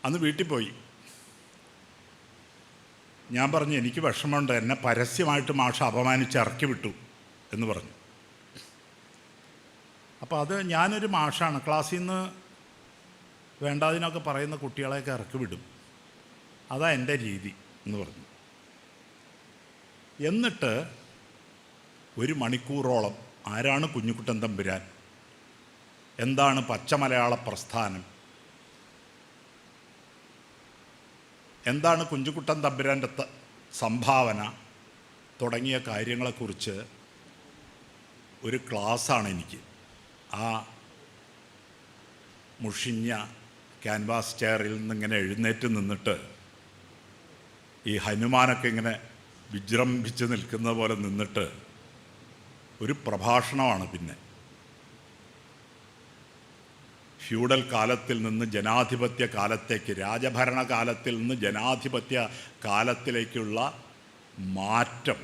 അന്ന് വീട്ടിൽ പോയി. ഞാൻ പറഞ്ഞു, എനിക്ക് വിഷമമുണ്ട്, എന്നെ പരസ്യമായിട്ട് മാഷ് അപമാനിച്ച് ഇറക്കി വിട്ടു എന്ന് പറഞ്ഞു. അപ്പോൾ അത് ഞാനൊരു മാഷാണ്, ക്ലാസ്സിൽ നിന്ന് വേണ്ടാതിനൊക്കെ പറയുന്ന കുട്ടികളെയൊക്കെ ഇറക്കി വിടും, അതാ എൻ്റെ രീതി എന്ന് പറഞ്ഞു. എന്നിട്ട് 1 മണിക്കൂറോളം ആരാണ് കുഞ്ഞുകുട്ടൻ തമ്പുരാൻ, എന്താണ് പച്ചമലയാള പ്രസ്ഥാനം, എന്താണ് കുഞ്ഞുകുട്ടൻ തമ്പുരാൻ്റെ സംഭാവന തുടങ്ങിയ കാര്യങ്ങളെക്കുറിച്ച് ഒരു ക്ലാസ്സാണ് എനിക്ക്. ആ മുഷിഞ്ഞ ക്യാൻവാസ് ചെയറിൽ നിന്നിങ്ങനെ എഴുന്നേറ്റ് നിന്നിട്ട് ഈ ഹനുമാനൊക്കെ ഇങ്ങനെ വിജൃംഭിച്ച് നിൽക്കുന്ന പോലെ നിന്നിട്ട് ഒരു പ്രഭാഷണമാണ്. പിന്നെ ഫ്യൂഡൽ കാലത്തിൽ നിന്ന് ജനാധിപത്യ കാലത്തേക്ക്, രാജഭരണ കാലത്തിൽ നിന്ന് ജനാധിപത്യ കാലത്തിലേക്കുള്ള മാറ്റം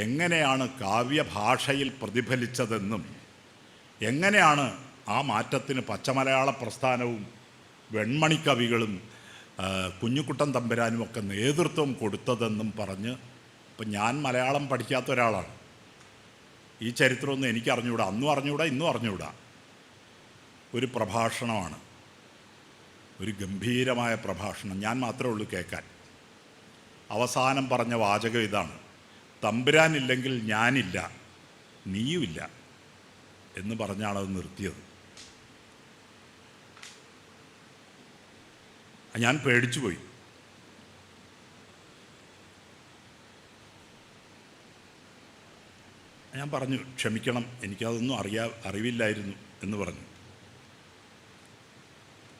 എങ്ങനെയാണ് കാവ്യഭാഷയിൽ പ്രതിഫലിച്ചതെന്നും എങ്ങനെയാണ് ആ മാറ്റത്തിന് പച്ചമലയാള പ്രസ്ഥാനവും വെൺമണിക്കവികളും കുഞ്ഞുകുട്ടൻ തമ്പുരാനും ഒക്കെ നേതൃത്വം കൊടുത്തതെന്നും പറഞ്ഞ്, ഇപ്പം ഞാൻ മലയാളം പഠിക്കാത്ത ഒരാളാണ്, ഈ ചരിത്രമൊന്നും എനിക്ക് അറിഞ്ഞുകൂടാ, അന്നും അറിഞ്ഞുകൂടാ, ഇന്നും അറിഞ്ഞുകൂടാ. ഒരു പ്രഭാഷണമാണ്, ഒരു ഗംഭീരമായ പ്രഭാഷണം, ഞാൻ മാത്രമേ ഉള്ളൂ കേൾക്കാൻ. അവസാനം പറഞ്ഞ വാചകം ഇതാണ്: തമ്പുരാനില്ലെങ്കിൽ ഞാനില്ല, നീയുമില്ല എന്ന് പറഞ്ഞാണത് നിർത്തിയത്. ഞാൻ പേടിച്ചു പോയി. ഞാൻ പറഞ്ഞു, ക്ഷമിക്കണം, എനിക്കതൊന്നും അറിവില്ലായിരുന്നു എന്ന് പറഞ്ഞു.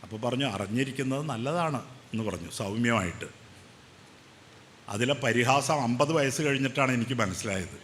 അപ്പോൾ പറഞ്ഞു, അറിഞ്ഞിരിക്കുന്നത് നല്ലതാണ് എന്ന് പറഞ്ഞു സൗമ്യമായിട്ട്. അതിലെ പരിഹാസം 50 വയസ്സ് കഴിഞ്ഞിട്ടാണ് എനിക്ക് മനസ്സിലായത്.